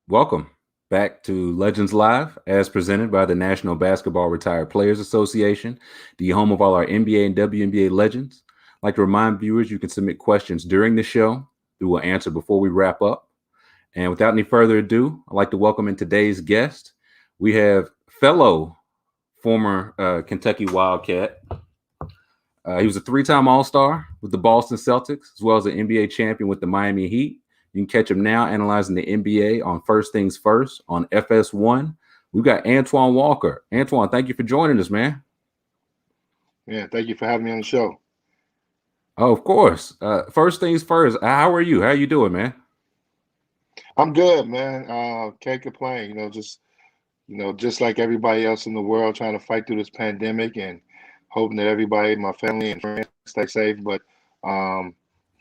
Welcome back to Legends Live, as presented by the National Basketball Retired Players Association, the home of all our NBA and WNBA legends. I'd like to remind viewers you can submit questions during the show. We will answer before we wrap up. And without any further ado, I'd like to welcome in today's guest. We have fellow former Kentucky Wildcat. He was a three-time All-Star with the Boston Celtics, as well as an NBA champion with the Miami Heat. You can catch him now analyzing the NBA on First Things First on FS1. We've got Antoine Walker. Antoine, thank you for joining us, man. Yeah, thank you for having me on the show. Oh, of course. First things first. How are you? How are you doing, man? I'm good, man. Can't complain. Just like everybody else in the world, trying to fight through this pandemic and hoping that everybody, my family and friends, stay safe. But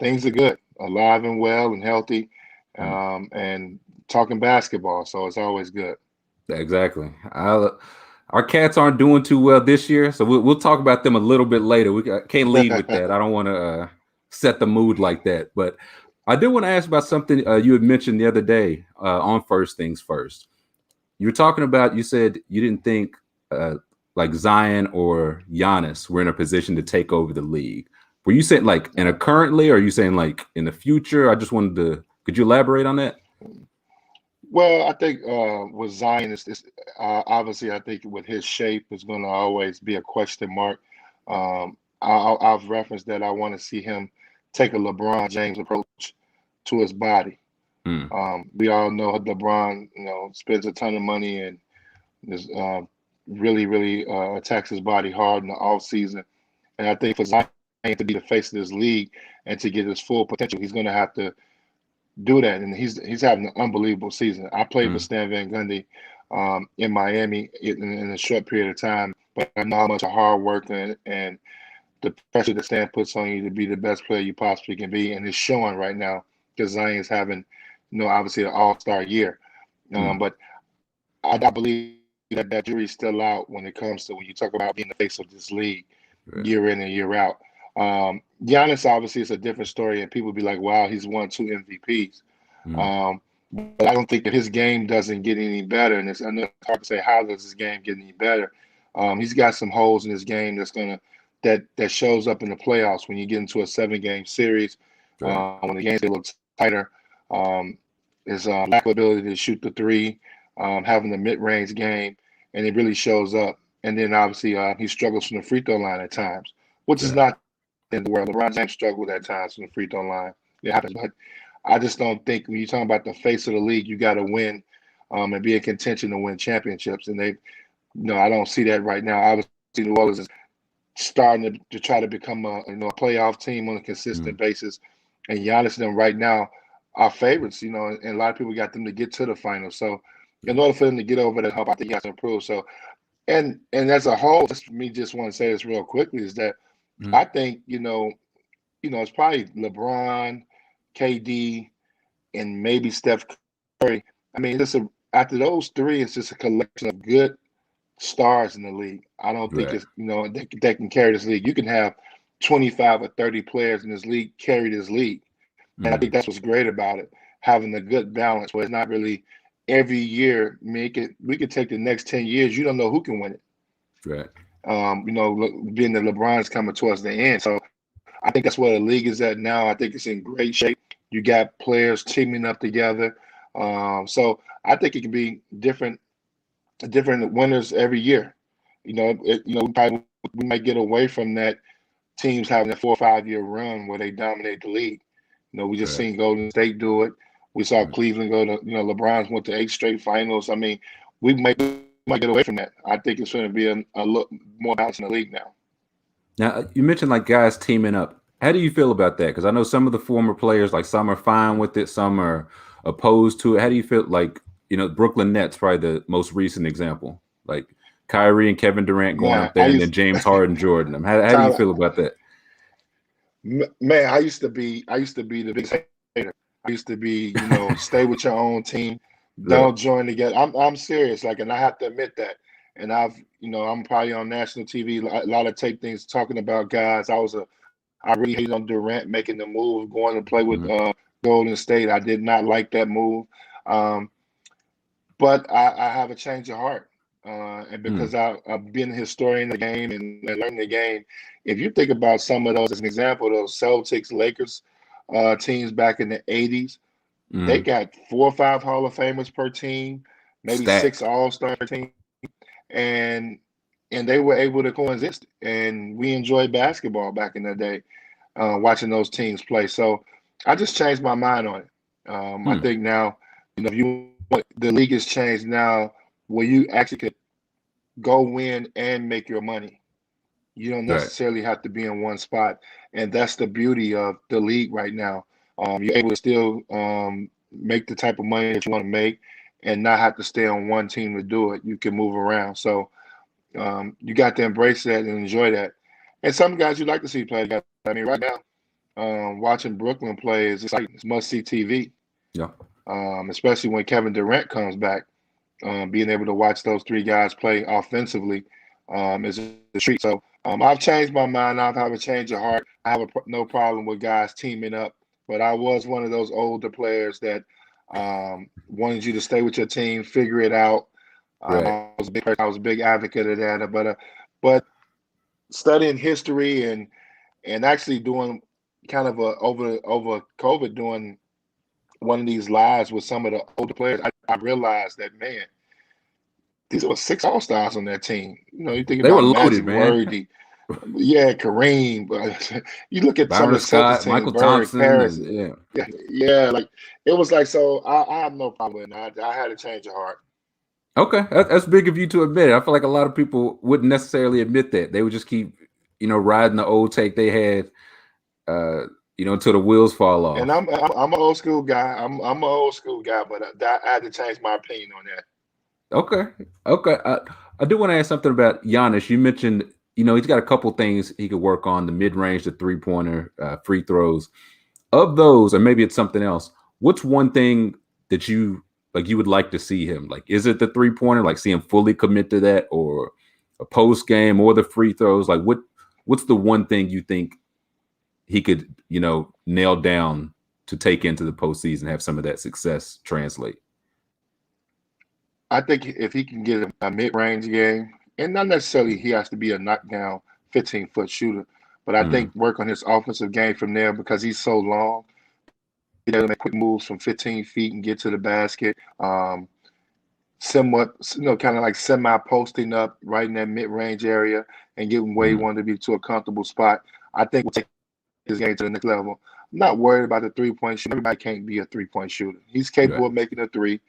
things are good, alive and well and healthy, Mm, and talking basketball. So it's always good. exactly. Our cats aren't doing too well this year, so we'll talk about them a little bit later. I can't lead with that. I don't want to set the mood like that. But I did want to ask about something you had mentioned the other day on First Things First. You were talking about, you said you didn't think uh, like Zion or Giannis were in a position to take over the league. Were you saying like in a currently, or are you saying like in the future? I just wanted to, could you elaborate on that? Well, I think with Zion, obviously, I think with his shape, is going to always be a question mark. I've referenced that I want to see him take a LeBron James approach to his body. Mm, We all know LeBron, spends a ton of money and is really attacks his body hard in the off season. And I think for Zion to be the face of this league and to get his full potential, he's going to have to do that, and he's having an unbelievable season. I played for mm, Stan Van Gundy in Miami in a short period of time, but I know how much of hard work and the pressure that Stan puts on you to be the best player you possibly can be, and it's showing right now because Zion is having, obviously an All-Star year. mm. But I believe that jury's still out when it comes to when you talk about being the face of this league Yeah. year in and year out. Giannis obviously is a different story, and people be like, "Wow, he's won two MVPs." Mm, But I don't think if his game doesn't get any better, and I know it's hard to say how does his game get any better. He's got some holes in his game that shows up in the playoffs when you get into a 7 game series, right. when the games get a little tighter. Um, his lack of ability to shoot the three, having the mid range game, and it really shows up. And then obviously he struggles from the free throw line at times, which is Yeah. not the end of the world. LeBron James struggled at times from the free throw line. It happens, but I just don't think when you're talking about the face of the league, you got to win and be in contention to win championships. And they, I don't see that right now. Obviously, New Orleans is starting to try to become a playoff team on a Mm, consistent basis. And Giannis and them right now are favorites, and a lot of people got them to get to the finals. So in order for them to get over that hump, I think he has to improve. So and as a whole, just me just want to say this real quickly is that mm, I think it's probably LeBron, KD, and maybe Steph Curry. I mean, after those three, it's just a collection of good stars in the league. I don't think right. it's that can carry this league. You can have 25 or 30 players in this league carry this league, and I Mm, think that's what's great about it, having a good balance where it's not really every year make it. We could take the next 10 years. You don't know who can win it. right. Being that LeBron's coming towards the end, so I think that's where the league is at now. I think it's in great shape. You got players teaming up together, so I think it can be different winners every year. We might get away from that teams having a 4 or 5 year run where they dominate the league. We just Right. seen Golden State do it. We saw Mm. Cleveland go to, LeBron's went to 8 straight finals. I mean, we might get away from that. I think it's going to be a look more balanced in the league now. Now, you mentioned like guys teaming up. How do you feel about that? Because I know some of the former players, like some are fine with it, some are opposed to it. How do you feel like, Brooklyn Nets, probably the most recent example, like Kyrie and Kevin Durant going Man, up there, and then James Harden, Jordan. How do you Tyler, feel about that? man, I used to be the biggest hater. I used to be, stay with your own team, Right. don't join together. I'm serious, like, and I have to admit that. And I'm probably on national TV, a lot of tape things talking about guys. I really hated on Durant making the move, going to play with Mm-hmm. Golden State. I did not like that move. Um, but I have a change of heart. And Mm, because I've been a historian of the game and learning the game, if you think about some of those, as an example, those Celtics, Lakers teams back in the 80s, they mm. got 4 or 5 Hall of Famers per team, maybe 6 Stacked. All-Star teams, and they were able to coexist. And we enjoyed basketball back in the day, watching those teams play. So I just changed my mind on it. I Hmm. think now, if you want, the league has changed now where you actually could go win and make your money. You don't Right. necessarily have to be in one spot, and that's the beauty of the league right now. You're able to still make the type of money that you want to make, and not have to stay on one team to do it. You can move around, so you got to embrace that and enjoy that. And some guys you like to see play. I mean, right now, watching Brooklyn play is exciting. It's must see TV, Yeah. especially when Kevin Durant comes back. Being able to watch those 3 guys play offensively is a treat. So I've changed my mind. I've have a change of heart. I have no problem with guys teaming up, but I was one of those older players that wanted you to stay with your team, figure it out. Right. I was a big advocate of that, but studying history and actually doing kind of a over COVID, doing one of these lives with some of the older players, I realized that, man, these were 6 All-Stars on that team. You think They were about loaded, Magic, man. Worthy, yeah, Kareem, but you look at some Byron of the Celtics Scott, team, Michael Bird, Thompson, Paris, and yeah. yeah, like it was like, so I have no problem with it. I had a change of heart. Okay, that's big of you to admit. I feel like a lot of people wouldn't necessarily admit that. They would just keep, riding the old take they had, uh, until the wheels fall And off. I'm an old school guy. I'm an old school guy, but I had to change my opinion on that. Okay, okay. I do want to ask something about Giannis. You mentioned, he's got a couple things he could work on: the mid range, the 3-pointer, free throws. Of those, or maybe it's something else. What's one thing that you would like to see him? Like, is it the 3-pointer? Like, see him fully commit to that, or a post game, or the free throws? Like, what's the one thing you think he could, nail down to take into the postseason, have some of that success translate? I think if he can get a mid-range game, and not necessarily he has to be a knockdown 15-foot shooter, but I Mm, think work on his offensive game from there because he's so long. He's able to make quick moves from 15 feet and get to the basket. Somewhat, kind of like semi-posting up right in that mid-range area and getting where he mm, wanted to be to a comfortable spot. I think we'll take his game to the next level. I'm not worried about the three-point shooter. Everybody can't be a three-point shooter. He's capable right. of making a three.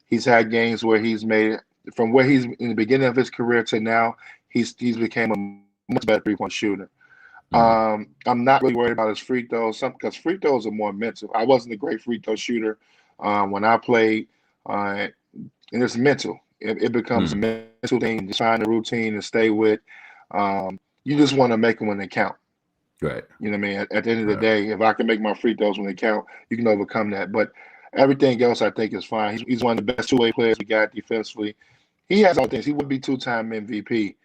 He's had games where he's made it from where he's in the beginning of his career to now. He's became a much better three-point shooter. Mm, I'm not really worried about his free throws, because free throws are more mental. I wasn't a great free throw shooter when I played, uh, and it's mental. It becomes a mm, mental thing. Just find a routine and stay with. You just want to make them when they count. right. You know what I mean? At the end of the Right. day, if I can make my free throws when they count, you can overcome that. But everything else, I think, is fine. He's one of the best two-way players we got defensively. He has all things. He would be two-time MVP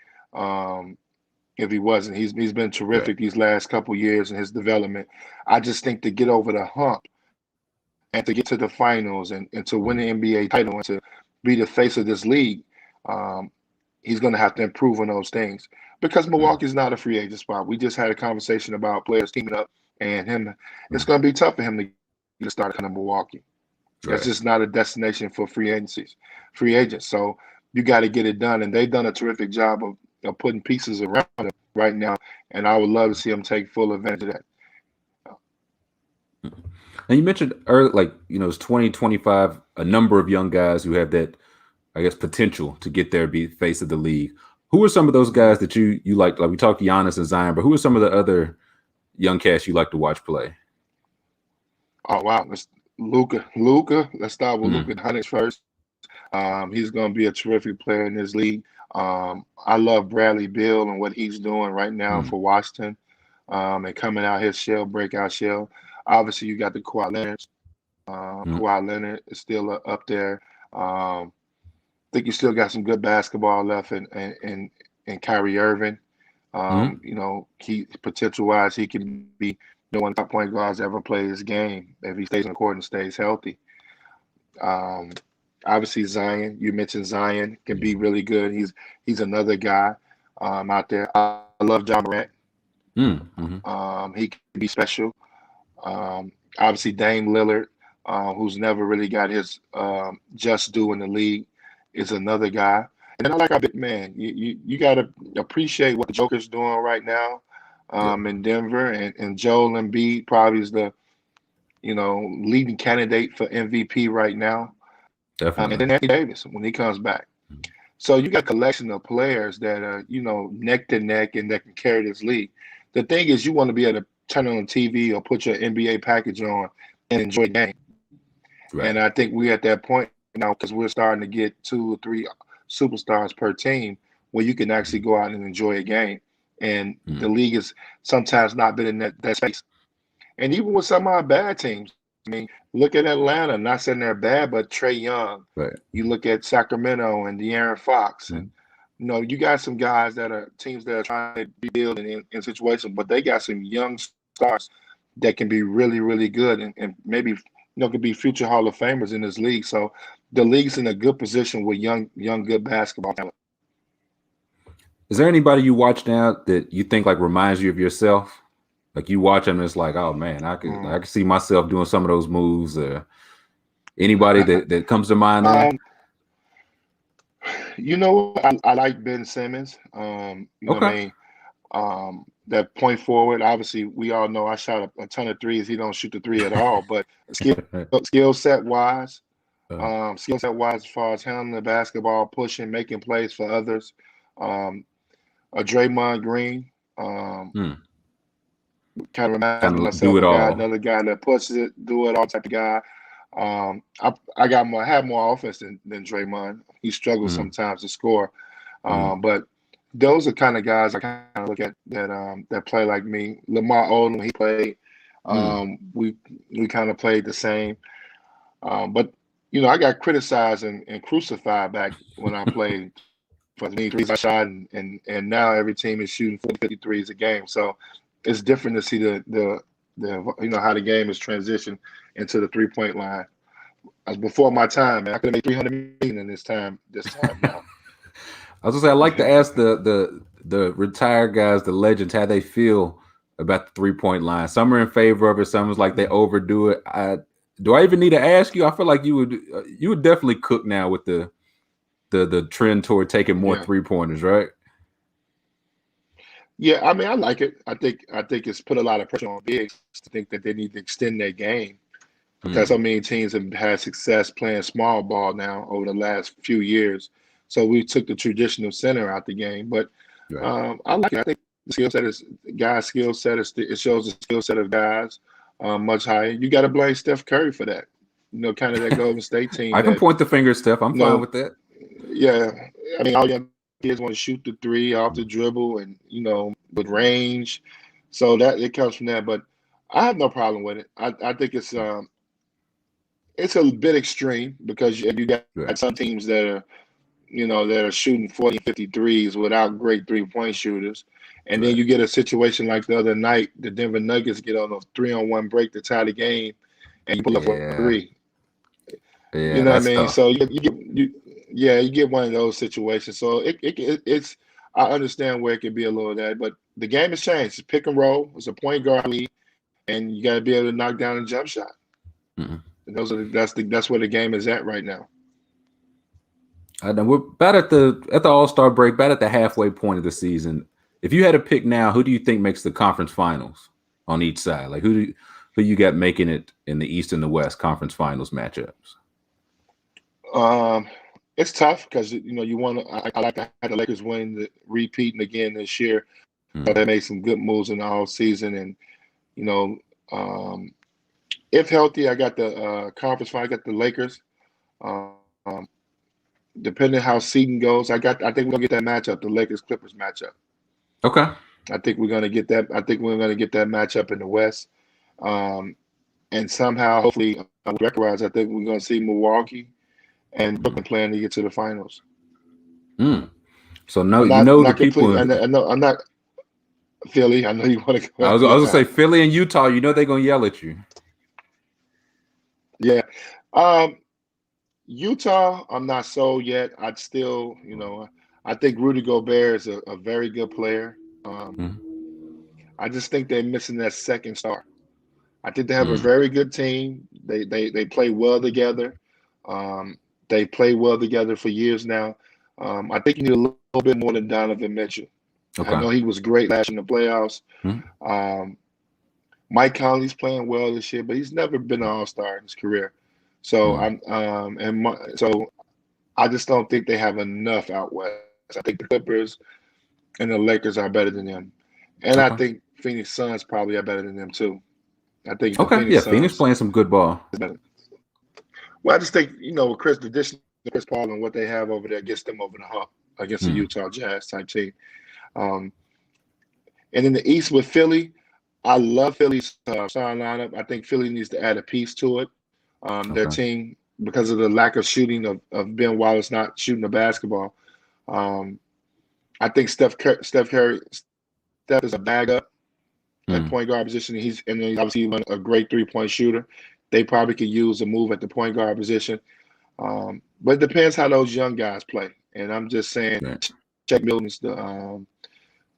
if he wasn't. He's been Right. terrific these last couple years in his development. I just think to get over the hump and to get to the finals and to win Mm, the NBA title and to be the face of this league, um, he's going to have to improve on those things because mm, Milwaukee's not a free agent spot. We just had a conversation about players teaming up and him. It's mm, going to be tough for him to get a start in Milwaukee. It's right. just not a destination for free agents. So you got to get it done, and they've done a terrific job of putting pieces around him right now. And I would love to see him take full advantage of that. Mm. And you mentioned earlier, like, it's 2025, a number of young guys who have that, I guess, potential to get there, be face of the league. Who are some of those Mhm. guys that you like? Like, we talked Giannis and Zion, but who are some of the other young cats you like to watch play? Oh wow, let's Luca. Let's start with Mm, Luca Doncic first. He's going to be a terrific player in this league. I love Bradley Beal and what he's doing right now mm, for Washington, and coming out his shell, breakout shell. Obviously, you got the Kawhi Leonard. mm, Kawhi Leonard is still up there. I think you still got some good basketball left in Kyrie Irving. mm, He potential wise, he can be one of the top point guards to ever play this game if he stays on the court and stays healthy. Um, Obviously, Zion. You mentioned Zion can be really good. He's another guy out there. I love John Morant. Mm-hmm. He can be special. Obviously, Dame Lillard, who's never really got his just due in the league, is another guy. And then I like our big man. You got to appreciate what the Joker's doing right now Yeah, in Denver, and Joel Embiid probably is the leading candidate for MVP right now. And definitely. then Anthony Davis when he comes back. So you got a collection of players that are neck to neck and that can carry this league. The thing is, you want to be able to turn on the TV or put your NBA package on and enjoy the game. Right. And I think we're at that point now because we're starting to get 2 or 3 superstars per team where you can actually go out and enjoy a game. And the Mm-hmm. league has sometimes not been in that space. And even with some of our bad teams, I mean, look at Atlanta, not saying they're bad, but Trae Young. Right. You look at Sacramento and De'Aaron Fox, Mm-hmm. and you got some guys that are teams that are trying to rebuild in situations, but they got some young stars that can be really, really good and maybe could be future Hall of Famers in this league. So the league's in a good position with young, good basketball talent. Is there anybody you watch now that you think like reminds you of yourself? Like you watch them, and it's like, oh man, I could see myself doing some of those moves. Anybody that comes to mind there? I like Ben Simmons. What I Okay. mean? That point forward, obviously, we all know I shot a ton of threes. He don't shoot the three at all, but skill set wise, as far as handling the basketball, pushing, making plays for others. Um, a Draymond Green, Hmm. kind of reminds Kind me of of do myself, it all. another guy that pushes it, do it all type of guy. I have more offense than Draymond. He struggles Mm-hmm. sometimes to score, Mm-hmm. but those are kind of guys I kind of look at that play like me. Lamar Odom, when he played, Mm. we kind of played the same. But I got criticized and crucified back when I played for the threes I shot, and now every team is shooting 40, 50 threes a game. So it's different to see the how the game is transitioned into the 3-point line. As before my time, man. I could have made 300 million in this time now. I was gonna say I like to ask the retired guys, the legends, how they feel about the 3-point line. Some are in favor of it. Some is like they overdo it. Do I even need to ask you? I feel like you would definitely cook now with the trend toward taking more Yeah. 3-pointers, right? Yeah, I mean, I like it. I think it's put a lot of pressure on bigs to think that they need to extend their game because Mm. so many teams have had success playing small ball now over the last few years. So we took the traditional center out the game, but Right. I like it. I think the skill set it shows the skill set of guys much higher. You got to blame Steph Curry for that. Kind of that Golden State team I can that point the finger, Steph. I'm you fine know, with that. yeah. I mean, all young kids want to shoot the three off the dribble and with range. So that it comes from that, but I have no problem with it. I think it's a bit extreme because you got Right. some teams that are shooting 40 and 50 threes without great 3-point shooters. And then Right. you get a situation like the other night, the Denver Nuggets get on a 3-on-1 break to tie the game and you pull up for a Yeah. three. You Yeah. know what I That's mean? tough. So you get one of those situations. So it's I understand where it can be a little of that, but the game has changed. It's pick and roll. It's a point guard league, and you got to be able to knock down a jump shot. Mm-hmm. And that's where the game is at right now. I know we're about at the AllStar break, about at the halfway point of the season. If you had to pick now, who do you think makes the conference finals on each side? Like who you got making it in the East and the West conference finals matchups? Um, it's tough because you want to. I like to have the Lakers win, repeating again this year. Mm. They made some good moves in the off season, and you know, um, if healthy, I got the conference final. I got the Lakers. Um, depending how seeding goes, I think we're gonna get that matchup, the Lakers Clippers matchup. Okay. I think we're gonna get that. I think we're gonna get that matchup in the West. Um, and somehow, hopefully, record-wise, I think we're gonna see Milwaukee and Mm. Brooklyn playing to get to the finals. Mm. So no, I'm you not know the not people. complete. I know I'm not Philly. I know you want to go. I was Yeah, gonna say Philly and Utah. You know they're gonna yell at you. yeah. Um, Utah, I'm not sold yet. I'd still, I think Rudy Gobert is a very good player. Mhm. I just think they're missing that second star. I think they have a Mm. very good team. They play well together. Um, they play well together for years now. I think you need a little bit more than Donovan Mitchell. I Okay. know he was great last year in the playoffs. Mhm. Um, Mike Conley's playing well this year, but he's never been an All-Star in his career. So Mm. so I just don't think they have enough out west. I think the Clippers and the Lakers are better than them, and I Okay. think Phoenix Suns probably are better than them too. I think the Okay. Yeah, Phoenix Phoenix Suns playing some good ball. is better. Well, I just think with the addition of Chris Paul and what they have over there gets them over the hump against the Mm. Utah Jazz type team. Um, and in the East with Philly, I love Philly's starting lineup. I think Philly needs to add a piece to it. Their Okay. team, because of the lack of shooting of Ben Wallace not shooting the basketball, um, I think Steph Curry, Steph is a bag up at Mm. point guard position. He's obviously a great 3-point shooter. They probably could use a move at the point guard position. But it depends how those young guys play. And I'm just saying, Right. Check Milton's,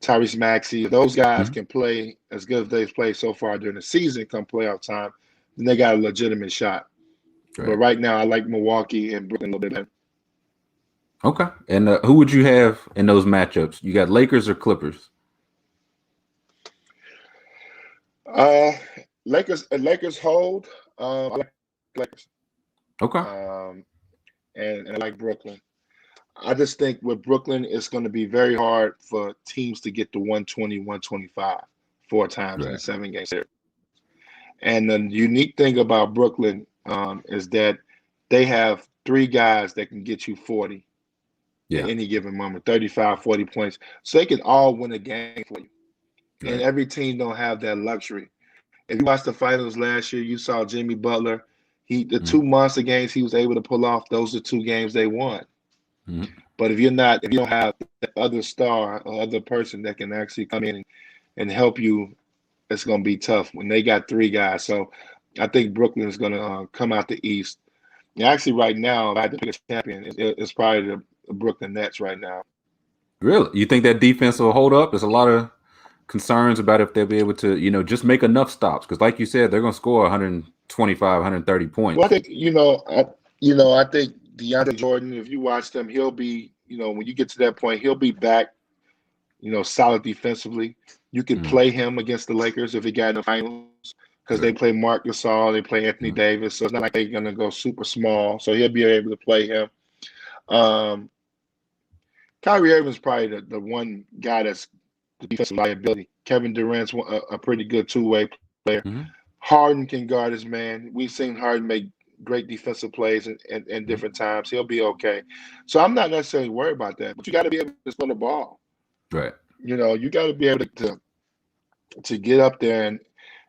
Tyrese Maxey, if those guys Mhm. can play as good as they've played so far during the season come playoff time, then they got a legitimate shot. But Right. right now, I like Milwaukee and Brooklyn a little bit better. Okay. And who would you have in those matchups? You got Lakers or Clippers? Uh, Lakers hold. I like Lakers. Okay. Um, and I like Brooklyn. I just think with Brooklyn, it's going to be very hard for teams to get to 120, 125 four times in a Right. 7-game series. And the unique thing about Brooklyn is that they have three guys that can get you 40 at Yeah. any given moment, 35, 40 points. So they can all win a game for you. And Right. every team don't have that luxury. If you watched the finals last year, you saw Jimmy Butler. The Mhm. 2 monster games he was able to pull off, those are two games they won. Mhm. But if you don't have the other star or other person that can actually come in and help you, it's going to be tough when they got three guys. So I think Brooklyn is going to come out the East. And actually, right now, if I had to pick a champion, it's probably the Brooklyn Nets right now. Really? You think that defense will hold up? There's a lot of concerns about if they'll be able to, just make enough stops. Because, like you said, they're going to score 125, 130 Well, I points. think I think DeAndre Jordan. If you watch them, he'll be when you get to that point, he'll be back. Solid defensively. You could Mm. play him against the Lakers if he got in the finals because they Right. play Mark Gasol, they play Anthony Mm. Davis, so it's not like they're gonna go super small. So he'll be able to play him. Um, Kyrie Irving's probably the one guy that's the defensive liability. Kevin Durant's a pretty good two-way player. Mhm. Harden can guard his man. We've seen Harden make great defensive plays in Mhm. different times. He'll be okay. So I'm not necessarily worried about that. But you got to be able to score the ball. Right. You got to be able to get up there and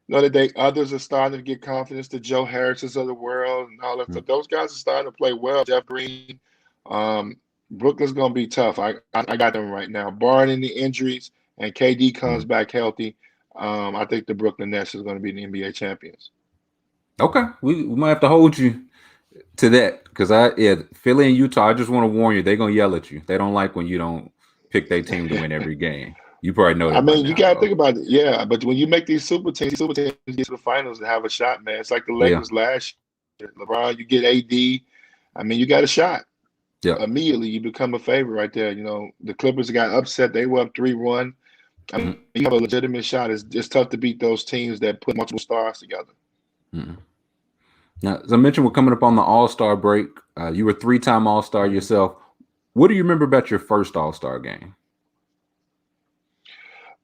know that others are starting to get confidence. The Joe Harrises of the world and all that Mm. stuff. Those guys are starting to play well. Jeff Green. Um, Brooklyn's going to be tough. I got them right now. Barring any injuries and KD comes Mm. back healthy, I think the Brooklyn Nets is going to be the NBA champions. Okay. We might have to hold you to that because Philly and Utah. I just want to warn you, they're gonna yell at you. They don't like when you don't pick their team to win every game. You probably know I that by mean, you now, got to though. think about it. Yeah, but when you make these super teams get to the finals and have a shot, man. It's like the Yeah. Lakers last year. LeBron, you get AD. I mean, you got a shot. Yeah. Immediately, you become a favorite right there. The Clippers got upset. They were up 3-1. I mean, Mm-hmm. you have a legitimate shot. It's tough to beat those teams that put multiple stars together. Mm-hmm. Now, as I mentioned, we're coming up on the All-Star break. You were three-time All-Star Mhm. yourself. What do you remember about your first All-Star game?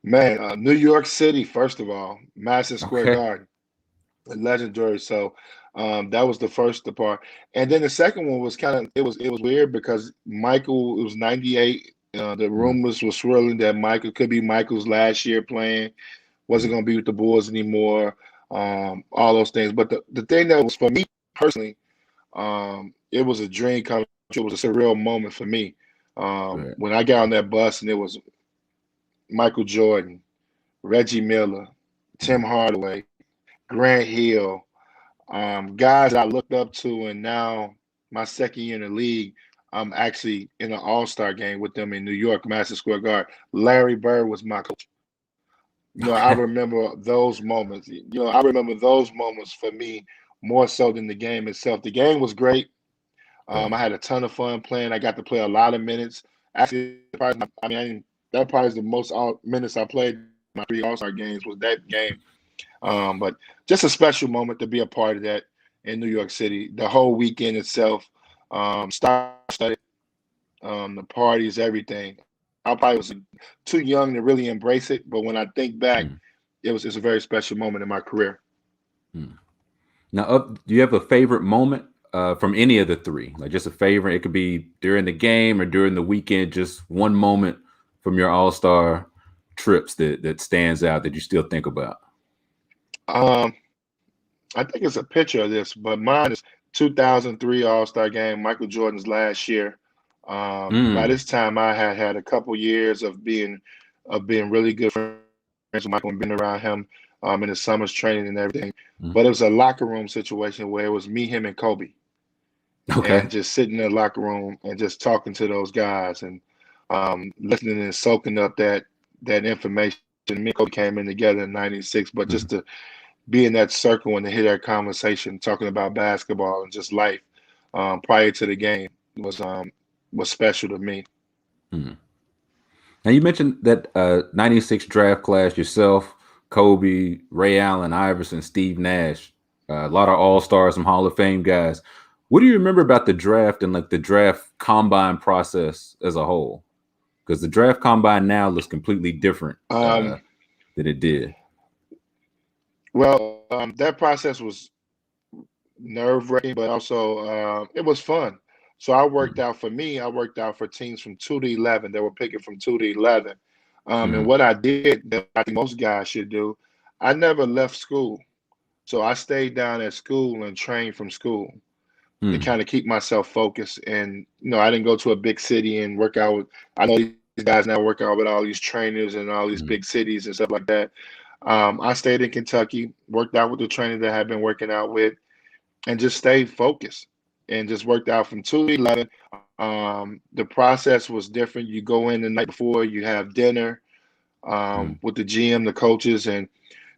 Man, New York City, first of all, Madison Square Okay. Garden, legendary. So that was the first part, and then the second one was it was weird because Michael, it was '98. The Mm-hmm. rumors were swirling that Michael could be Michael's last year playing, wasn't going to be with the Bulls anymore, all those things. But the thing that was for me personally, it was a dream come true. It was a surreal moment for me Right. when I got on that bus and it was Michael Jordan, Reggie Miller, Tim Mm-hmm. Hardaway, Grant Hill, guys that I looked up to, and now my second year in the league, I'm actually in an All-Star game with them in New York, Madison Square Garden. Larry Bird was my coach. I Okay. remember those moments. I remember those moments for me more so than the game itself. The game was great. Right. I had a ton of fun playing. I got to play a lot of minutes. Actually, that probably is the most minutes I played in my 3 All-Star games was that game. But just a special moment to be a part of that in New York City. The whole weekend itself, star-studded, the parties, everything. I probably was too young to really embrace it, but when I think back, Mm, it's a very special moment in my career. mm. Now, do you have a favorite moment from any of the three? Like just a favorite. It could be during the game or during the weekend. Just one moment from your All Star trips that stands out that you still think about. Um, I think it's a picture of this, but mine is 2003 All-Star game, Michael Jordan's last year. By Mm, this time, I had had a couple years of being really good friends with Michael and being around him in the summers training and everything. mm. But it was a locker room situation where it was me, him, and Kobe, Okay. and just sitting in the locker room and just talking to those guys and listening and soaking up that information. Me and Kobe came in together in '96, but Mm, just to be in that circle and to hear that conversation talking about basketball and just life prior to the game was special to me. mm. Now you mentioned that '96 draft class yourself, Kobe, Ray Allen, Iverson, Steve Nash, a lot of All Stars, some Hall of Fame guys. What do you remember about the draft and like the draft combine process as a whole? Because the draft combine now looks completely different Um, than it did. well, that process was nerve-wracking, but also it was fun. So Mm, I worked out for teams from 2 to 11. They were picking from 2 to 11. And mm, what I did that I think most guys should do, I never left school. So I stayed down at school and trained from school to mm, kind of keep myself focused. And I didn't go to a big city and work out with. I know these guys now work out with all these trainers and all these mm, big cities and stuff like that. I stayed in Kentucky, worked out with the trainer that I had been working out with, and just stayed focused and just worked out from 2 to 11. The process was different. You go in the night before, you have dinner mm. with the GM, the coaches, and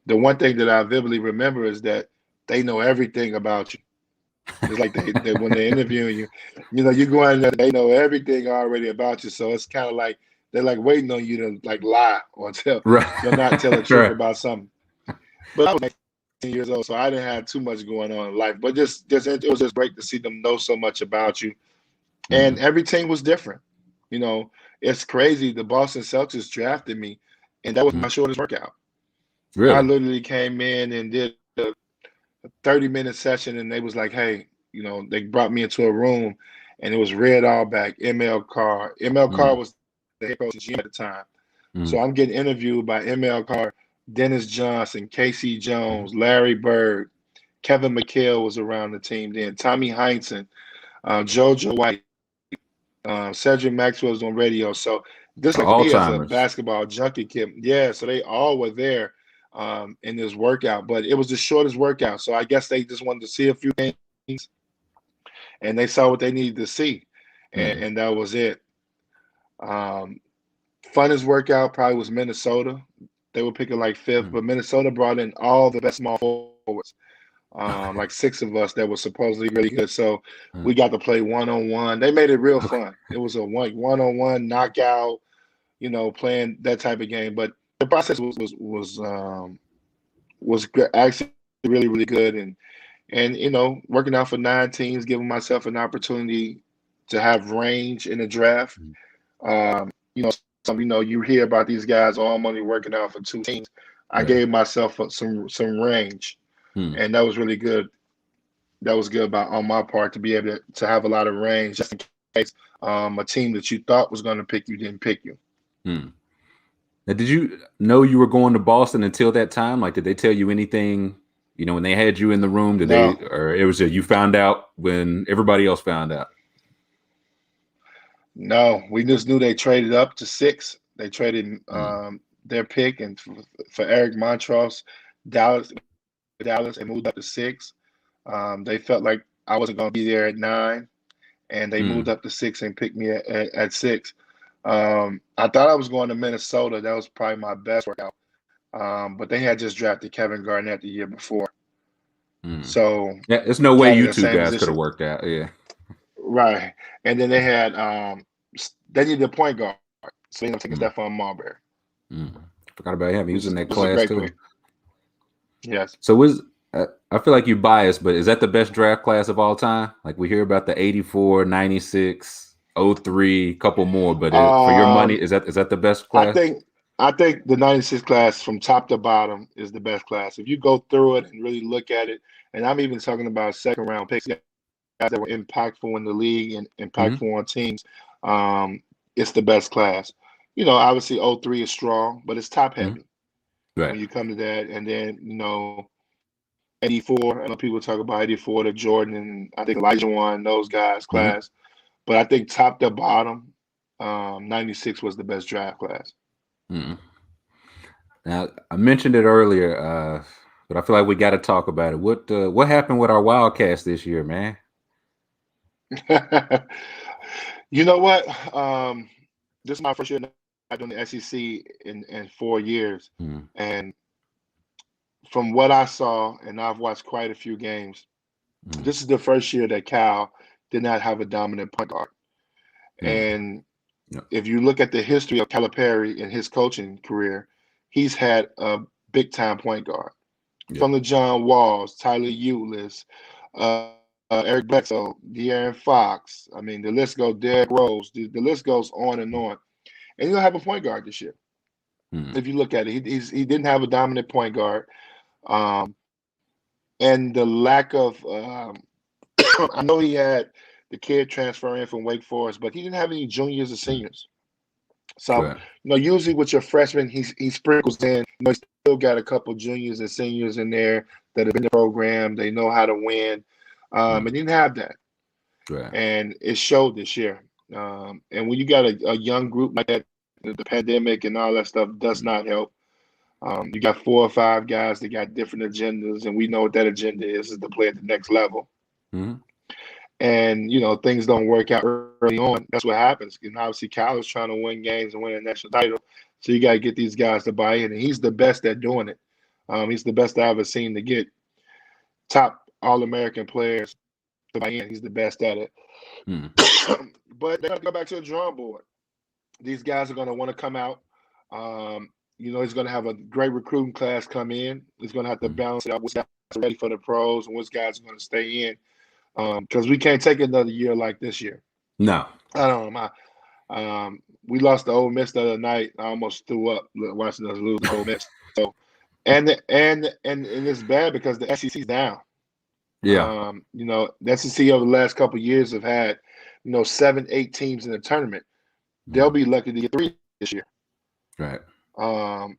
the one thing that I vividly remember is that they know everything about you. It's like they when they're interviewing you, you go in there, they know everything already about you. So it's kind of like they're like waiting on you to like lie or not tell the Right. truth Right. about something. But I was 19 years old, so I didn't have too much going on in life. But just it was just great to see them know so much about you. And Mm, every team was different. You know, it's crazy. The Boston Celtics drafted me, and that was mm. my shortest workout. I Really? literally came in and did a 30-minute session, and they was like, "Hey, they brought me into a room, and it was Red Auerbach, ML Carr. ML Carr Mm, was the head coach at the time. So mm, I'm getting interviewed by ML Carr, Dennis Johnson, Casey mm. Jones, Larry Bird, Kevin McHale was around the team then, Tommy Heinsohn, JoJo White, Cedric Maxwell was on radio. So this like for All me as a timers. basketball junkie kid, yeah. So they all were there in this workout, but it was the shortest workout. So I guess they just wanted to see a few things, and they saw what they needed to see, and, Mm, and that was it. Um, Funnest workout probably was Minnesota. They were picking like fifth, mm. but Minnesota brought in all the best small forwards, Okay. like six of us that were supposedly really good. So Mm, we got to play one on one. They made it real okay. fun. It was a one on one knockout, playing that type of game. But the process was actually really really good, and working out for 9 teams, giving myself an opportunity to have range in the draft. Mm, You know, you hear about these guys, oh, I'm only working out for 2 teams. I yeah. gave myself some range, Mm, and that was really good. That was good on my part to be able to have a lot of range, just in case a team that you thought was going to pick you didn't pick you. mm. Now, did you know you were going to Boston until that time? Like, did they tell you anything? When they had you in the room, did they, No, or it was you found out when everybody else found out? no, we just knew they traded up to 6. They traded Mm, their pick and for Eric Montross, Dallas, and moved up to 6. They felt like I wasn't going to be there at 9. and they moved Mm, up to 6 and picked me at 6. I thought I was going to Minnesota. That was probably my best workout. But they had just drafted Kevin Garnett the year before. mm. So Yeah, there's no way kind of you the two same guys could position. have worked out. Yeah. Right. And then they had they needed a point guard. So they ended up taking Mm, Stephon Marbury. mm. Forgot about him. He was in that Was a class great too. pick. Yes. So I feel like you're biased, but is that the best draft class of all time? Like we hear about the 84, 96, 03, couple more, but for your money, Um, is that the best I class? think I think the 96 class from top to bottom is the best class. If you go through it and really look at it, and I'm even talking about second round picks, guys that were impactful in the league and Hmm. impactful on teams, um, it's the best class. Obviously 03 is strong, but it's top Hmm. heavy Right. when you come to that. And then, 84, I know people talk about 84 to Jordan, and I think Elijah won those guys Hmm. class. But I think top to bottom, 96 was the best draft class. Hmm. Now I mentioned it earlier, but I feel like we got to talk about it. What happened with our Wildcats this year, man? You know what? This is my first year not doing the SEC in 4 years. Mm, And from what I saw, and I've watched quite a few games, mm, this is the first year that Cal did not have a dominant point guard. mm. And Yeah. if you look at the history of Calipari in his coaching career, he's had a big time point guard. Yeah. From the John Walls, Tyler Ulis, Eric Bledsoe, De'Aaron Fox. I mean, the list goes, Derrick Rose. The list goes on and on. And he'll have a point guard this year. Mm, If you look at it, he didn't have a dominant point guard. Um, and the lack of, I know he had the kid transfer in from Wake Forest, but he didn't have any juniors or mm. seniors. So, Right. usually with your freshmen, he sprinkles in. He's still got a couple juniors and seniors in there that have been in the program. They know how to win. Mm, And he didn't have that. right. And it showed this year. And when you got a young group like that, the pandemic and all that stuff does Mm, not help. You got 4 or 5 guys that got different agendas, and we know what that agenda is to play at the next level. mm, And things don't work out early on. That's what happens. And obviously, Cal is trying to win games and win a national title, so you got to get these guys to buy in. And he's the best at doing it. He's the best I've ever seen to get top All-American players to buy in. He's the best at it. mm, But they got to go back to the drawing board. These guys are going to want to come out. He's going to have a great recruiting class come in. He's going to have to mm. balance it out. Which guys are ready for the pros and which guys are going to stay in. Because we can't take another year like this year. No. I don't know. We lost to Ole Miss the other night. I almost threw up watching us lose to Ole Miss. So, and it's bad because the SEC's down. Yeah. The SEC over the last couple of years have had, 7, 8 teams in the tournament. They'll Mm, be lucky to get 3 this year. right. Um,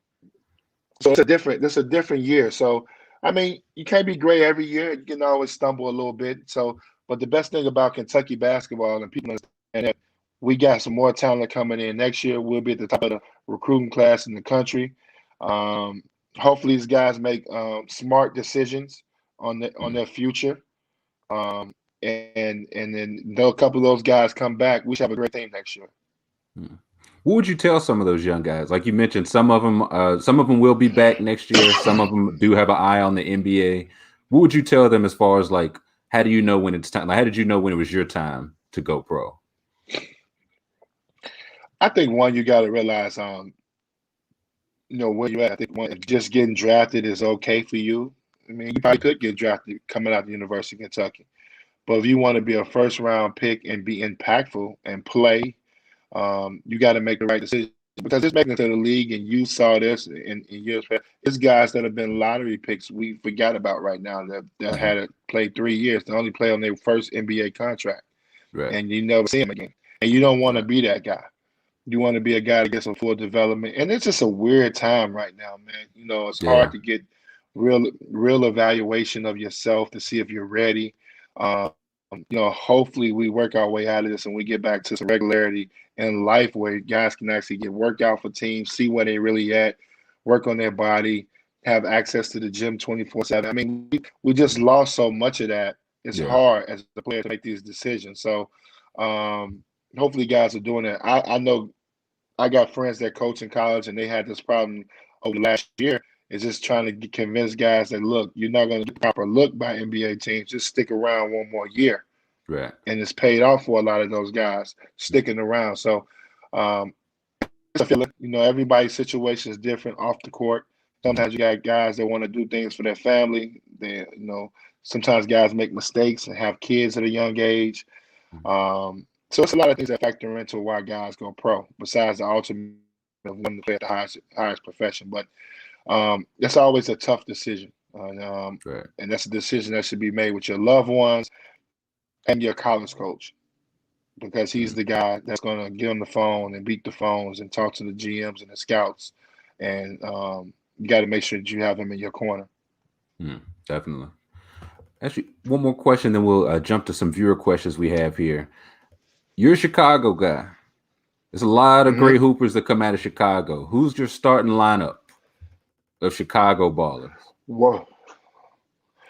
so it's a different year. So I mean, you can't be great every year. You can always stumble a little bit. So, but the best thing about Kentucky basketball, and people understand that, we got some more talent coming in next year. We'll be at the top of the recruiting class in the country. Um, Hopefully, these guys make smart decisions on Mm, their future. And then though a couple of those guys come back, we should have a great team next year. mm. What would you tell some of those young guys? Like you mentioned, some of them will be back next year. Some of them do have an eye on the NBA. What would you tell them as far as like, how do you know when it's time? Like, how did you know when it was your time to go pro? I think one, you got to realize, where you're at. I think one, if just getting drafted is okay for you. I mean, you probably could get drafted coming out of the University of Kentucky. But if you want to be a first round pick and be impactful and play, you got to make the right decision because it's making it to the league. And you saw this in years past. It's guys that have been lottery picks we forgot about right now that Hmm. had to play 3 years to only play on their first NBA contract, Right. and you never see them again. And you don't want to Right. be that guy. You want to be a guy that gets a full development. And it's just a weird time right now, man. It's hard Yeah. to get real evaluation of yourself to see if you're ready. Um, Hopefully we work our way out of this and we get back to some regularity in life where guys can actually get worked out for teams, see where they really at, work on their body, have access to the gym 24/7. I mean, we just lost so much of that. It's Yeah. hard as a player to make these decisions. So Hopefully, guys are doing that. I know I got friends that coach in college, and they had this problem over the last year. Is just trying to convince guys that look, you're not going to get proper look by NBA teams. Just stick around one more year, Right. and it's paid off for a lot of those guys sticking around. So, um, I feel like everybody's situation is different off the court. Sometimes you got guys that want to do things for their family. Sometimes guys make mistakes and have kids at a young age. So it's a lot of things that factor into why guys go pro, besides the ultimate of wanting to play at the highest profession. But it's always a tough decision, Right. and that's a decision that should be made with your loved ones and your college coach, because he's the guy that's going to get on the phone and beat the phones and talk to the GMs and the scouts, and you got to make sure that you have him in your corner. Definitely. Actually, one more question, then we'll jump to some viewer questions we have here. You're a Chicago guy. There's a lot of great hoopers that come out of Chicago. Who's your starting lineup of Chicago ballers? Whoa.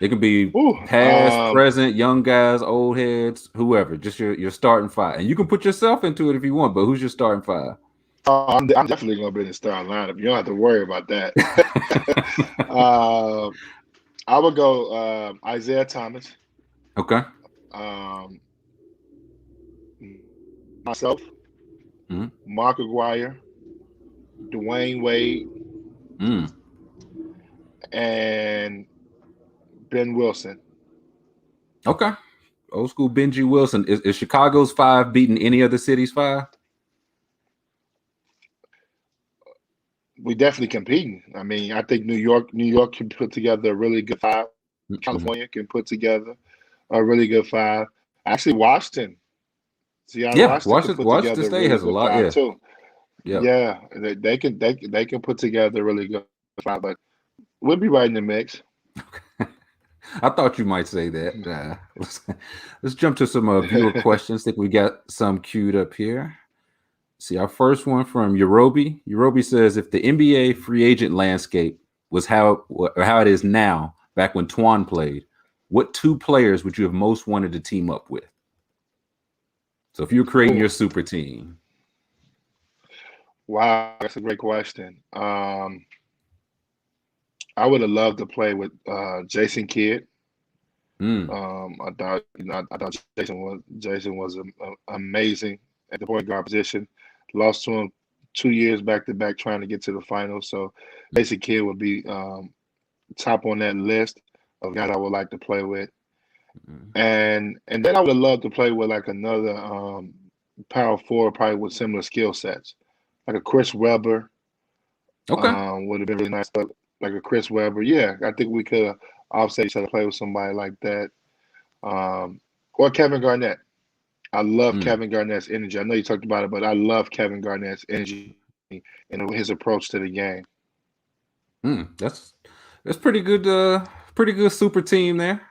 It could be Ooh, past, present, young guys, old heads, whoever. Just your starting five, and you can put yourself into it if you want. But who's your starting five? I'm definitely going to be in the starting lineup. You don't have to worry about that. I would go Isaiah Thomas. Okay. Myself, Mark Aguirre, Dwayne Wade, and Ben Wilson. Okay. Old school Benji Wilson. Is Chicago's five beating any other city's five? We definitely competing. I mean, I think New York can put together a really good five. California can put together a really good five. Actually, Seattle Washington can put Washington together a State really has a good lot. five Yeah. too. Yep. Yeah, they can put together a really good five, but we'll be right in the mix. I thought you might say that. Let's jump to some viewer questions. I think we got some queued up here. See, our first one from Yorobi. Yorobi says, if the NBA free agent landscape was how it is now, back when Twan played, what two players would you have most wanted to team up with? So if you're creating your super team. Wow, that's a great question. I would have loved to play with Jason Kidd. I thought Jason was amazing at the point guard position. Lost to him 2 years back to back trying to get to the finals. So Jason Kidd would be top on that list of guys I would like to play with. And then I would have loved to play with like another power forward, probably with similar skill sets, like a Chris Webber. Okay. Would have been really nice, like a Chris Webber. Yeah, I think we could have offset each other, play with somebody like that. Or Kevin Garnett. I love Kevin Garnett's energy. I know you talked about it, but I love Kevin Garnett's energy and his approach to the game. That's pretty good. Pretty good super team there.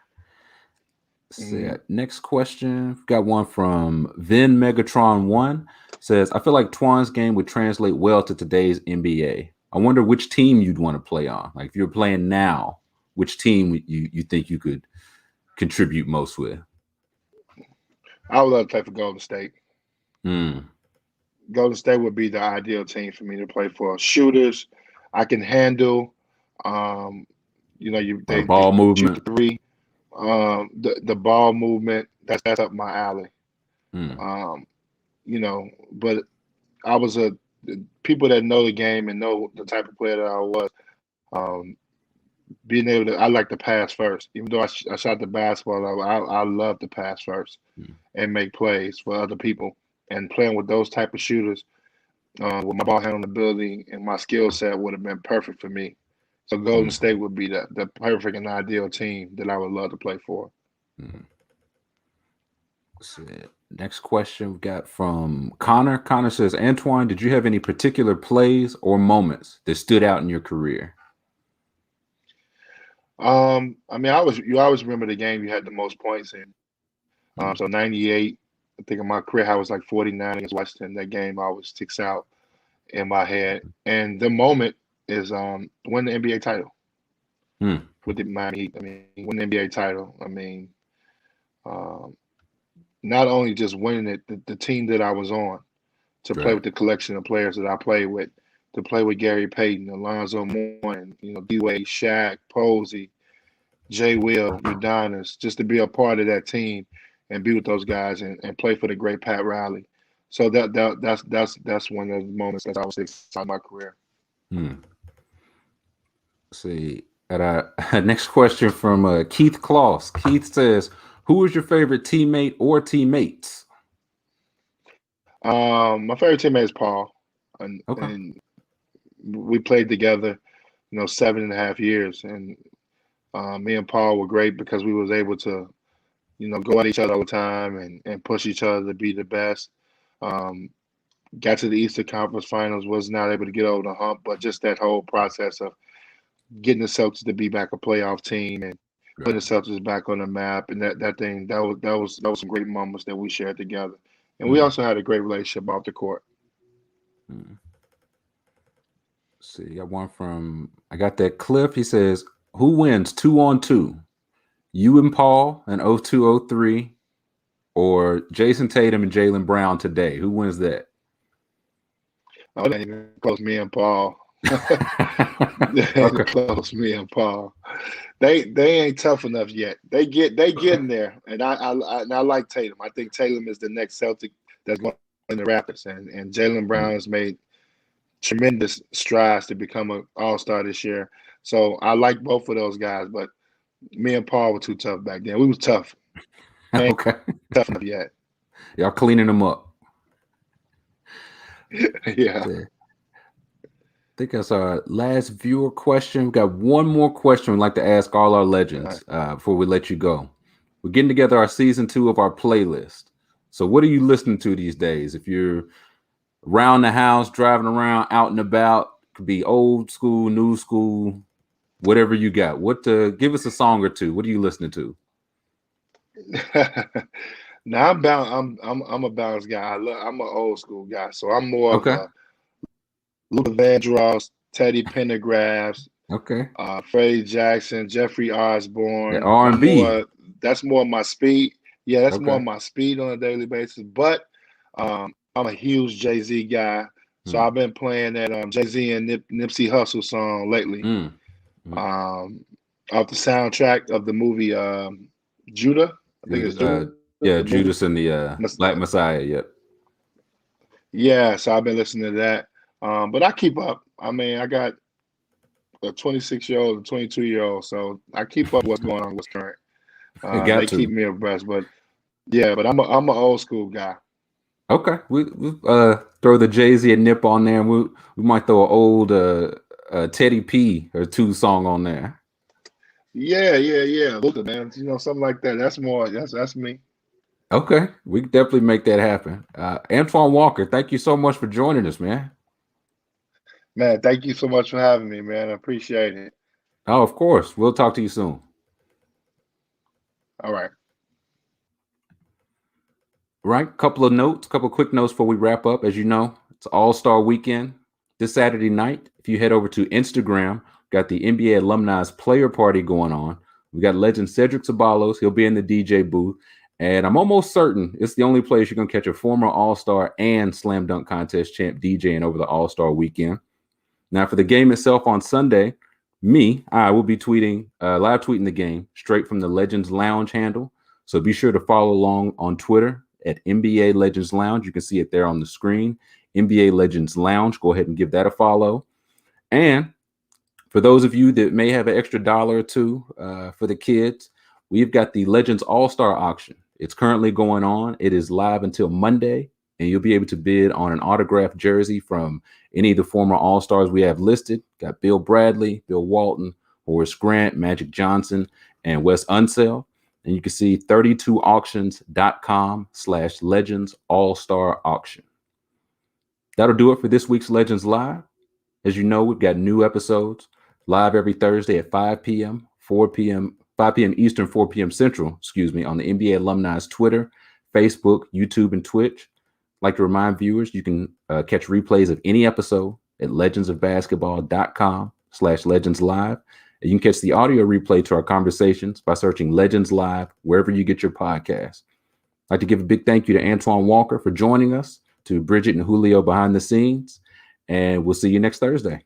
Next question. We've got one from Vin Megatron 1. Says, I feel like Twan's game would translate well to today's NBA. I wonder which team you'd want to play on. Like if you're playing now, which team you think you could contribute most with? I would love to play for Golden State. Golden State would be the ideal team for me to play for. Shooters, I can handle. They ball movement. Shoot the three. The ball movement, that's up my alley. But I was people that know the game and know the type of player that I was. Being able to, I like to pass first. Even though I shot the basketball, I love to pass first and make plays for other people. And playing with those type of shooters, with my ball handling ability and my skill set would have been perfect for me. So Golden State would be the perfect and ideal team that I would love to play for. Next question we got from Connor. Connor says, Antoine, did you have any particular plays or moments that stood out in your career? I mean, you always remember the game you had the most points in. So 98, I think in my career I was like 49 against Washington. That game always sticks out in my head. And the moment is win the NBA title with the Miami Heat. I mean, win the NBA title. I mean, not only just winning it, the team that I was on, to play Right. with the collection of players that I played with, to play with Gary Payton, Alonzo Mourning, D-Wade, Shaq, Posey, Jay Will, Udonis, just to be a part of that team and be with those guys and play for the great Pat Riley. So that's one of the moments that I was excited in my career. Hmm. Let's see. At our next question from Keith Kloss. Keith says, "Who is your favorite teammate or teammates?" My favorite teammate is Paul, Okay. and we played together, 7.5 years, and me and Paul were great because we was able to, go at each other all the time and push each other to be the best. Um, got to the Eastern Conference Finals, was not able to get over the hump, but just that whole process of getting the Celtics to be back a playoff team and putting Right. the Celtics back on the map, and that thing that was some great moments that we shared together. And we Hmm. also had a great relationship off the court. Hmm. Let's see. I got that Cliff. He says, "Who wins 2-on-2? You and Paul in 02-03, or Jason Tatum and Jaylen Brown today? Who wins that?" Oh, that ain't even close, me and Paul. Okay. Close, me and Paul. They ain't tough enough yet. They Okay. getting there, and I like Tatum. I think Tatum is the next Celtic that's going in the Raptors, and Jaylen Hmm. Brown has made tremendous strides to become an All-Star this year. So I like both of those guys, but me and Paul were too tough back then. We was tough. They ain't Okay. tough enough yet. Y'all cleaning them up. Yeah. I think that's our last viewer question. We've got one more question we'd like to ask all our legends before we let you go. We're getting together our season 2 of our playlist. So, what are you listening to these days? If you're around the house, driving around, out and about, could be old school, new school, whatever you got. Give us a song or two. What are you listening to? Now I'm a balanced guy. I'm an old school guy, so I'm more of Okay. a Luther Vandross, Teddy Pendergrass, Okay. Freddie Jackson, Jeffrey That Osborne. I'm R&B. more That's more my speed. Yeah, that's more Okay. my speed on a daily basis. But I'm a huge Jay-Z guy, so Hmm. I've been playing that Jay-Z and Nipsey Hussle song lately. Mm. Mm. Um, Off the soundtrack of the movie Judah. I think it's Judah, Yeah, the movie. Judas and the Black Messiah. Yep. Yeah, so I've been listening to that. But I keep up. I mean, I got a 26-year-old and 22-year-old, so I keep up what's going on, what's current. Got They keep to. me abreast. But yeah, but I'm an old school guy. Okay, we throw the Jay-Z and Nip on there, and we might throw an old Teddy P or two song on there. Yeah. Look, man, something like that. That's me. Okay, we can definitely make that happen. Antoine Walker, thank you so much for joining us, man. Man, thank you so much for having me, man. I appreciate it. Oh, of course. We'll talk to you soon. All right. Right, couple quick notes before we wrap up. As you know, it's All-Star Weekend this Saturday night. If you head over to Instagram, got the NBA Alumni's Player Party going on. We got legend Cedric Ceballos. He'll be in the DJ booth. And I'm almost certain it's the only place you're going to catch a former All-Star and Slam Dunk Contest champ DJing over the All-Star Weekend. Now, for the game itself on Sunday, I will be live tweeting the game straight from the Legends Lounge handle. So be sure to follow along on Twitter at NBA Legends Lounge. You can see it there on the screen. NBA Legends Lounge. Go ahead and give that a follow. And for those of you that may have an extra dollar or two for the kids, we've got the Legends All-Star auction. It's currently going on. It is live until Monday, and you'll be able to bid on an autographed jersey from any of the former All-Stars we have listed. Got Bill Bradley, Bill Walton, Horace Grant, Magic Johnson, and Wes Unseld. And you can see 32auctions.com/Legends All-Star Auction. That'll do it for this week's Legends Live. As you know, we've got new episodes live every Thursday at 5 p.m., 5 p.m. Eastern, 4 p.m. Central, on the NBA Alumni's Twitter, Facebook, YouTube, and Twitch. I'd like to remind viewers you can catch replays of any episode at legendsofbasketball.com/Legends Live. And you can catch the audio replay to our conversations by searching Legends Live wherever you get your podcasts. I'd like to give a big thank you to Antoine Walker for joining us, to Bridget and Julio behind the scenes, and we'll see you next Thursday.